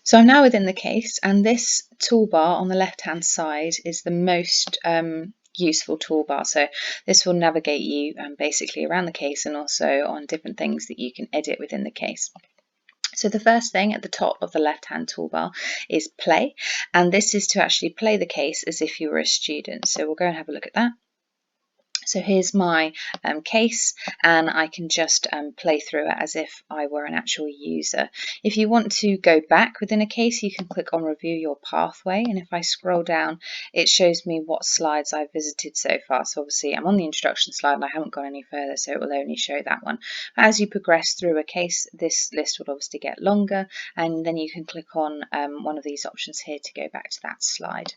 So I'm now within the case, and this toolbar on the left hand side is the most useful toolbar. So this will navigate you basically around the case and also on different things that you can edit within the case. So the first thing at the top of the left hand toolbar is play, and this is to actually play the case as if you were a student. So we'll go and have a look at that. So here's my case, and I can just play through it as if I were an actual user. If you want to go back within a case, you can click on review your pathway, and if I scroll down, it shows me what slides I've visited so far. So obviously I'm on the introduction slide and I haven't gone any further, so it will only show that one. As you progress through a case, this list will obviously get longer, and then you can click on one of these options here to go back to that slide.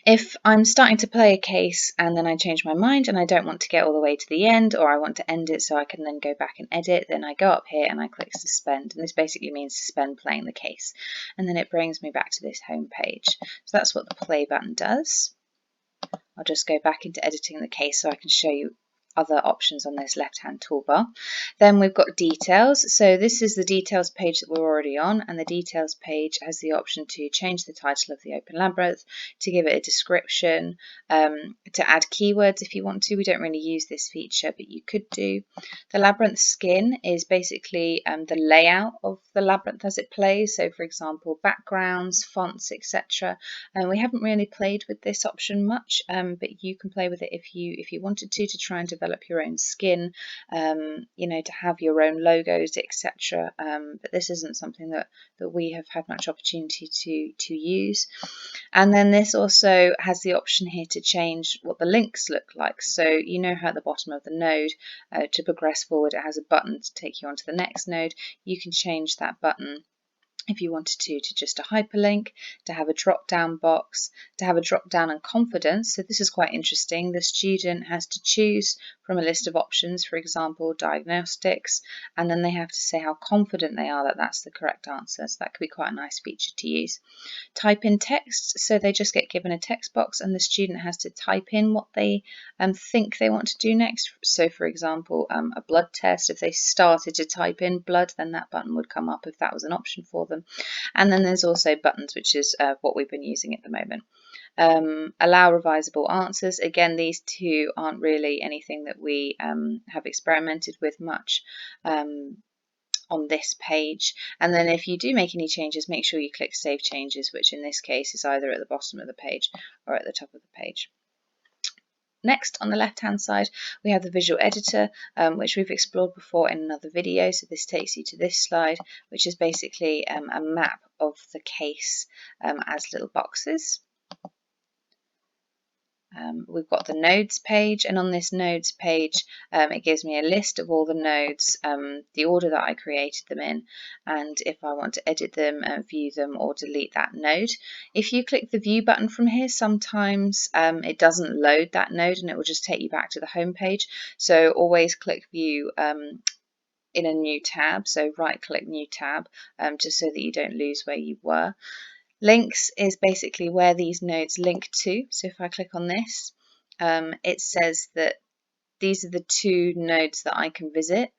If I'm starting to play a case and then I change my mind and I don't want to get all the way to the end, or I want to end it so I can then go back and edit, then I go up here and I click suspend, and this basically means suspend playing the case, and then it brings me back to this home page. So that's what the play button does. I'll just go back into editing the case so I can show you other options on this left hand toolbar. Then we've got details. So this is the details page that we're already on, and the details page has the option to change the title of the Open Labyrinth, to give it a description, to add keywords if you want to. We don't really use this feature, but you could do. The labyrinth skin is basically the layout of the labyrinth as it plays. So for example, backgrounds, fonts, etc. And we haven't really played with this option much, but you can play with it if you wanted to try and develop your own skin, you know, to have your own logos, etc. But this isn't something that we have had much opportunity to use. And then this also has the option here to change what the links look like. So you know how at the bottom of the node, to progress forward, it has a button to take you onto the next node. You can change that button if you wanted to just a hyperlink, to have a drop down box, to have a drop down on confidence. So this is quite interesting. The student has to choose from a list of options, for example, diagnostics, and then they have to say how confident they are that that's the correct answer. So that could be quite a nice feature to use. Type in text, so they just get given a text box and the student has to type in what they think they want to do next. So for example, a blood test, if they started to type in blood, then that button would come up if that was an option for them. And then there's also buttons, which is what we've been using at the moment. Allow revisable answers. Again, these two aren't really anything that we have experimented with much on this page. And then if you do make any changes, make sure you click Save Changes, which in this case is either at the bottom of the page or at the top of the page. Next, on the left-hand side, we have the visual editor, which we've explored before in another video. So this takes you to this slide, which is basically a map of the case as little boxes. We've got the nodes page, and on this nodes page it gives me a list of all the nodes, the order that I created them in, and if I want to edit them, view them, or delete that node. If you click the view button from here, sometimes it doesn't load that node and it will just take you back to the home page. So always click view in a new tab, so right click new tab, just so that you don't lose where you were. Links is basically where these nodes link to. So if I click on this, it says that these are the two nodes that I can visit,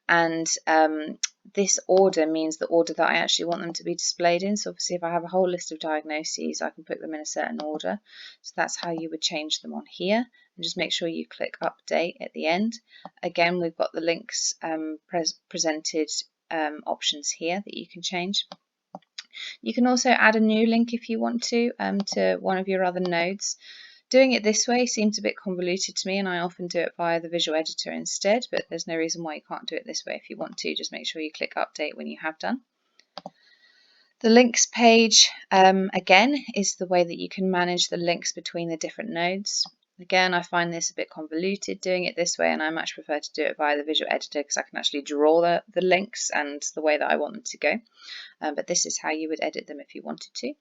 and this order means the order that I actually want them to be displayed in. So obviously if I have a whole list of diagnoses, I can put them in a certain order. So that's how you would change them on here, and just make sure you click update at the end. Again, we've got the links presented options here that you can change. You can also add a new link if you want to one of your other nodes. Doing it this way seems a bit convoluted to me, and I often do it via the visual editor instead, but there's no reason why you can't do it this way if you want to. Just make sure you click update when you have done. The links page, again, is the way that you can manage the links between the different nodes. Again, I find this a bit convoluted doing it this way, and I much prefer to do it via the visual editor because I can actually draw the links and the way that I want them to go. But this is how you would edit them if you wanted to.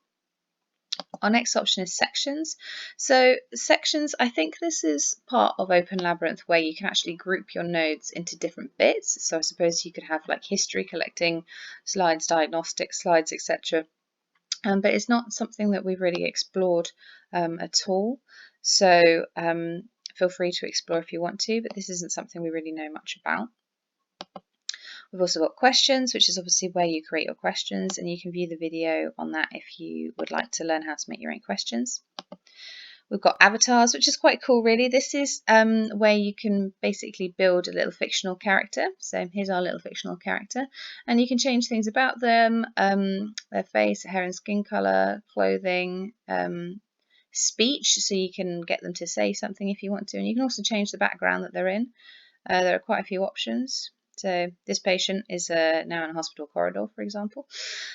Our next option is sections. So sections, I think this is part of Open Labyrinth where you can actually group your nodes into different bits. So I suppose you could have like history collecting, slides, diagnostics, slides, etc. But it's not something that we've really explored at all. So feel free to explore if you want to, but this isn't something we really know much about. We've also got questions, which is obviously where you create your questions, and you can view the video on that if you would like to learn how to make your own questions. We've got avatars, which is quite cool, really. This is where you can basically build a little fictional character. So here's our little fictional character, and you can change things about them, their face, hair and skin color, clothing, speech, so you can get them to say something if you want to, and you can also change the background that they're in. There are quite a few options. So this patient is now in a hospital corridor, for example.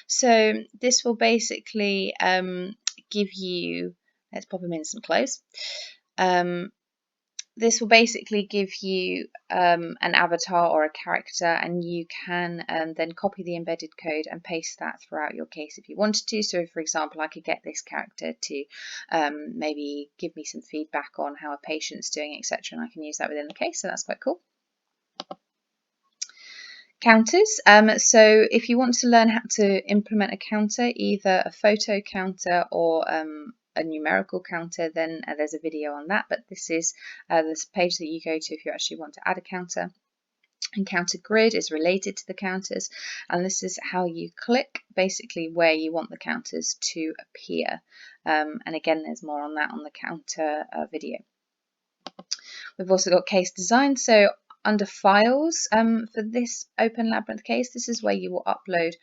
So this will basically give you, let's pop him in some clothes. This will basically give you an avatar or a character, and you can then copy the embedded code and paste that throughout your case if you wanted to. So, for example, I could get this character to maybe give me some feedback on how a patient's doing, etc., and I can use that within the case, so that's quite cool. Counters. So if you want to learn how to implement a counter, either a photo counter or a numerical counter, then there's a video on that, but this is this page that you go to if you actually want to add a counter. And counter grid is related to the counters, and this is how you click basically where you want the counters to appear. And again, there's more on that on the counter video. We've also got case design. So under files, for this Open Labyrinth case, this is where you will upload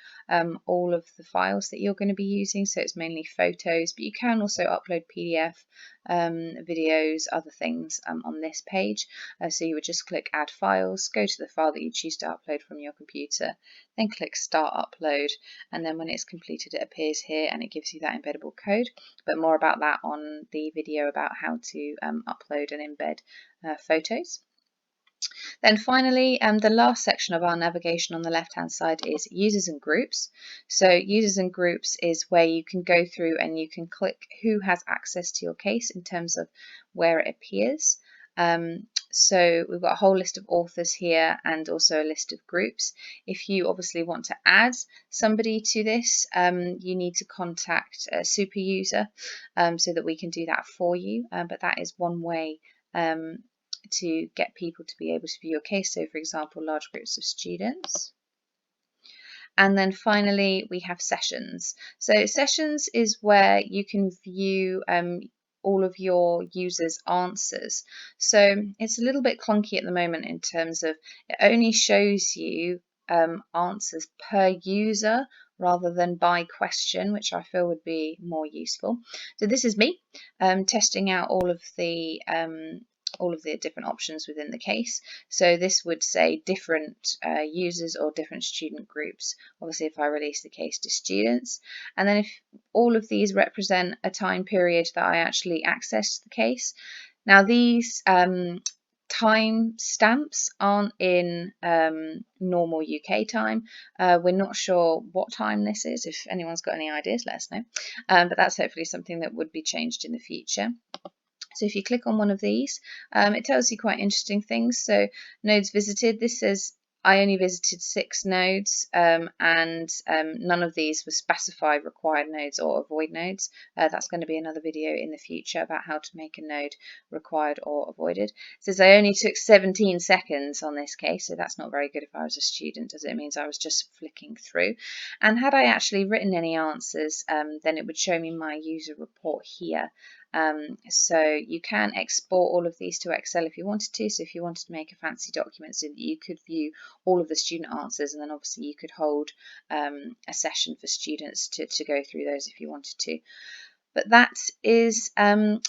all of the files that you're going to be using. So it's mainly photos, but you can also upload PDF, videos, other things on this page. So you would just click add files, go to the file that you choose to upload from your computer, then click start upload, and then when it's completed it appears here and it gives you that embeddable code. But more about that on the video about how to upload and embed photos. Then finally, the last section of our navigation on the left-hand side is users and groups. So users and groups is where you can go through and you can click who has access to your case in terms of where it appears. So we've got a whole list of authors here and also a list of groups. If you obviously want to add somebody to this, you need to contact a super user so that we can do that for you. But that is one way to get people to be able to view your case. So for example, large groups of students. And then finally, we have sessions. So sessions is where you can view all of your users' answers. So it's a little bit clunky at the moment in terms of it only shows you answers per user rather than by question, which I feel would be more useful. So this is me testing out all of the different options within the case. So this would say different users or different student groups. Obviously, if I release the case to students, and then if all of these represent a time period that I actually accessed the case. Now these time stamps aren't in normal UK time. We're not sure what time this is. If anyone's got any ideas, let us know. But that's hopefully something that would be changed in the future. So if you click on one of these, it tells you quite interesting things. So nodes visited, this says I only visited 6 nodes and none of these were specified required nodes or avoid nodes. That's going to be another video in the future about how to make a node required or avoided. It says I only took 17 seconds on this case, so that's not very good if I was a student, as it means I was just flicking through. And had I actually written any answers, then it would show me my user report here. So you can export all of these to Excel if you wanted to. So if you wanted to make a fancy document so that you could view all of the student answers, and then obviously you could hold a session for students to go through those if you wanted to. But that is the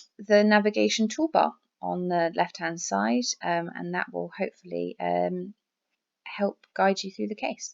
navigation toolbar on the left-hand side, and that will hopefully help guide you through the case.